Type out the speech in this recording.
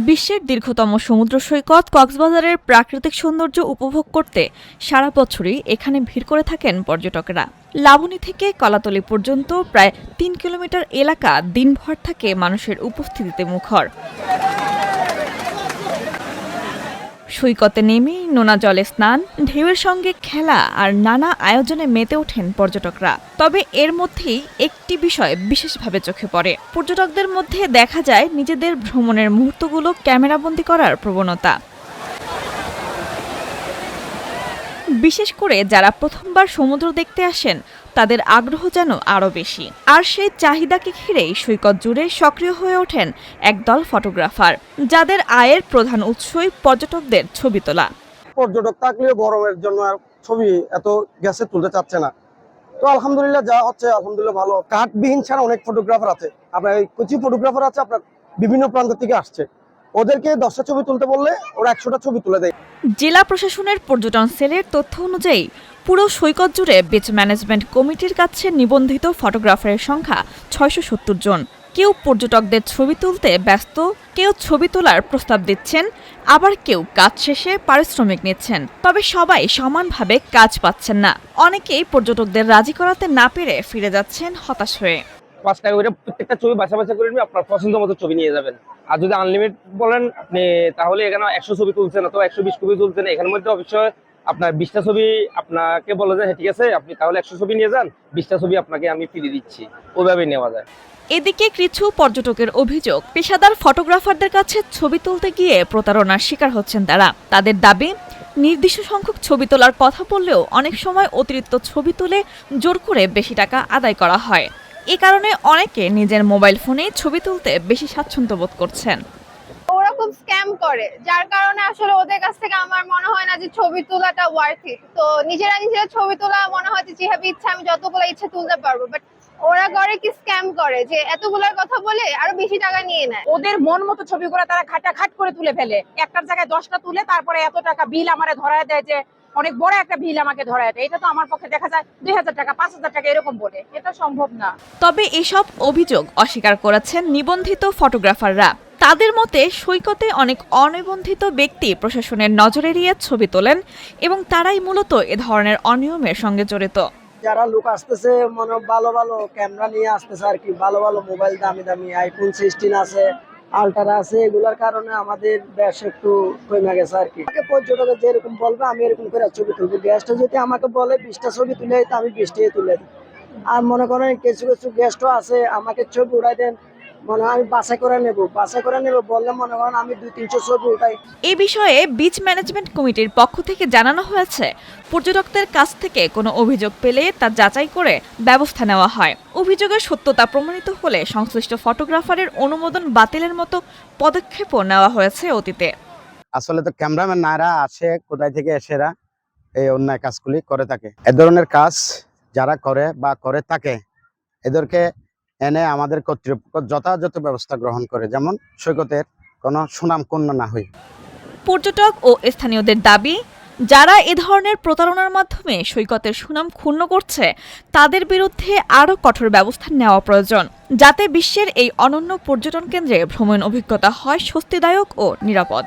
বিশ্বের দীর্ঘতম সমুদ্র সৈকত কক্সবাজারের প্রাকৃতিক সৌন্দর্য উপভোগ করতে সারা বছরই এখানে ভিড় করে থাকেন পর্যটকেরা। লাবণী থেকে কলাতলী পর্যন্ত প্রায় ৩ কিলোমিটার এলাকা দিনভর থাকে মানুষের উপস্থিতিতে মুখর। সৈকতে নেমেই নোনা জলে স্নান, ঢেউয়ের সঙ্গে খেলা আর নানা আয়োজনে মেতে ওঠেন পর্যটকরা। তবে এর মধ্যেই একটি বিষয় বিশেষভাবে চোখে পড়ে। পর্যটকদের মধ্যে দেখা যায় নিজেদের ভ্রমণের মুহূর্তগুলো ক্যামেরাবন্দি করার প্রবণতা। বিশেষ করে যারা প্রথমবার সমুদ্র দেখতে আসেন তাদের আগ্রহ যেন আরও বেশি। আর সেই চাহিদাকে ঘিরেই সৈকত জুড়ে সক্রিয় হয়ে ওঠেন একদল ফটোগ্রাফার, যাদের আয়ের প্রধান উৎসই পর্যটকদের ছবি তোলা। পর্যটক থাকলেও গরমের জন্য আর ছবি এত গ্যাসে তুলতে চাচ্ছে না, তো আলহামদুলিল্লাহ যা হচ্ছে আলহামদুলিল্লাহ ভালো। কাঠবিহীন ছাড়া অনেক ফটোগ্রাফার আছে, আপনার কিছু ফটোগ্রাফার আছে আপনার বিভিন্ন প্রান্ত থেকে আসছে, ওদেরকে 10টা ছবি তুলতে বললে ওরা 100টা ছবি তুলে দেয়। জেলা প্রশাসনের পর্যটন সেলের তথ্য অনুযায়ী পুরো সৈকত জুড়ে বিচ ম্যানেজমেন্ট কমিটির কাছে নিবন্ধিত ফটোগ্রাফারের সংখ্যা ৬৭০ জন। কেউ পর্যটকদের ছবি তুলতে ব্যস্ত, কেউ ছবি তোলার প্রস্তাব দিচ্ছেন, আবার কেউ কাজ শেষে পারিশ্রমিক নিচ্ছেন। তবে সবাই সমানভাবে কাজ পাচ্ছেন না। অনেকেই পর্যটকদের রাজি করাতে না পেরে ফিরে যাচ্ছেন হতাশ হয়ে। 5 টাকা করে প্রত্যেকটা ছবি বাছা করে নিয়ে আপনার পছন্দ মতো ছবি নিয়ে যাবেন। আর যদি আনলিমিটেড বলেন আপনি, তাহলে এখানে 100 ছবি তুলছেন অথবা 120 ছবি তুলছেন, এখানের মধ্যে অবশ্যই আপনার 20টা ছবি আপনাকে বলে যে হ্যাঁ ঠিক আছে আপনি তাহলে 100 ছবি নিয়ে যান, 20টা ছবি আপনাকে আমি ফিরিয়ে দিচ্ছি, ওইভাবে নেওয়া যায়। এদিকে কিছু পর্যটকের অভিযোগ, পেশাদার ফটোগ্রাফারদের কাছে ছবি তুলতে গিয়ে প্রতারণার শিকার হচ্ছেন তারা। তাদের দাবি, নির্দিষ্ট সংখ্যক ছবি তোলার কথা বললেও অনেক সময় অতিরিক্ত ছবি তুলে জোর করে বেশি টাকা আদায় করা হয়। এ কারণে অনেকে নিজের মোবাইল ফোনে ছবি তুলতে বেশি স্বাচ্ছন্দ্য বোধ করছেন। ওরা খুব স্ক্যাম করে, যার কারণে আসলে ওদের কাছ থেকে আমার মনে হয় না যে ছবি তোলাটা ওয়ার্থ ইট। তো নিজেরা ছবি তোলা মনে হয় যে যেভাবে ইচ্ছা আমি যতগুলো ইচ্ছা তুলতে পারবো, বাট ওরা করে কি স্ক্যাম করে যে এতগুলোর কথা বলে আরো বেশি টাকা নিয়ে নেয়। ওদের মন মতো ছবিগুলো তারা খাটাখাট করে তুলে ফেলে, একটার জায়গায় 10টা তুলে তারপরে এত টাকা বিল আমারে ধরায় দেয়, যে অনেক বড় একটা বিল আমাকে ধরায় দেয়। এটা তো আমার পক্ষে দেখা যায় 2000 টাকা 5000 টাকা এরকম বলে, এটা সম্ভব না। তবে এসব অভিযোগ অস্বীকার করেছেন নিবন্ধিত ফটোগ্রাফাররা। তাদের মতে সৈকতে অনেক অনিবন্ধিত ব্যক্তি প্রশাসনের নজর এড়িয়ে ছবি তোলেন এবং তারাই মূলত এ ধরনের অনিয়মের সঙ্গে জড়িত। যারা লোক আসতেছে মনে ভালো ভালো ক্যামেরা নিয়ে আসতেছে আর কি, ভালো ভালো মোবাইল দামি দামি iPhone 16 আছে, আল্ট্রা আছে, এগুলোর কারণে আমাদের বেশ একটু কমে গেছে আর কি। পর্যটকের যেরকম বলবে আমি এরকম করে ছবি তুলবো। গেস্ট যদি আমাকে বলে 20টা ছবি তুলে তো আমি 20টাই তুলে দিই। আর মনে করেন কিছু কিছু গেস্টও আছে আমাকে ছবি উঠাই দেন, মনে হয় আমি বাছাই করে নেব বললে মনে করেন আমি 200-300 ছবি উঠাই। এই বিষয়ে বিচ ম্যানেজমেন্ট কমিটির পক্ষ থেকে জানানো হয়েছে, পর্যটকদের কাছ থেকে কোনো অভিযোগ পেলে তা যাচাই করে ব্যবস্থা নেওয়া হয়। অভিযোগের সত্যতা প্রমাণিত হলে সংশ্লিষ্ট ফটোগ্রাফারের অনুমোদন বাতিলের মতো পদক্ষেপও নেওয়া হয়েছে অতীতে। আসলে তো ক্যামেরাম্যান নারা আসে কোথায় থেকে এসেরা এই অন্যায় কাজগুলি করে থাকে। এ ধরনের কাজ যারা করে বা করে থাকে এদেরকে এনে আমাদের কর্তৃপক্ষ যথাযথ ব্যবস্থা গ্রহণ করে, যেমন সৈকতের কোনো সুনাম ক্ষুণ্ণ না হয়। পর্যটক ও স্থানীয়দের দাবি, যারা এ ধরনের প্রতারণার মাধ্যমে সৈকতের সুনাম ক্ষুণ্ণ করছে তাদের বিরুদ্ধে আরও কঠোর ব্যবস্থা নেওয়া প্রয়োজন, যাতে বিশ্বের এই অনন্য পর্যটন কেন্দ্রে ভ্রমণ অভিজ্ঞতা হয় স্বস্তিদায়ক ও নিরাপদ।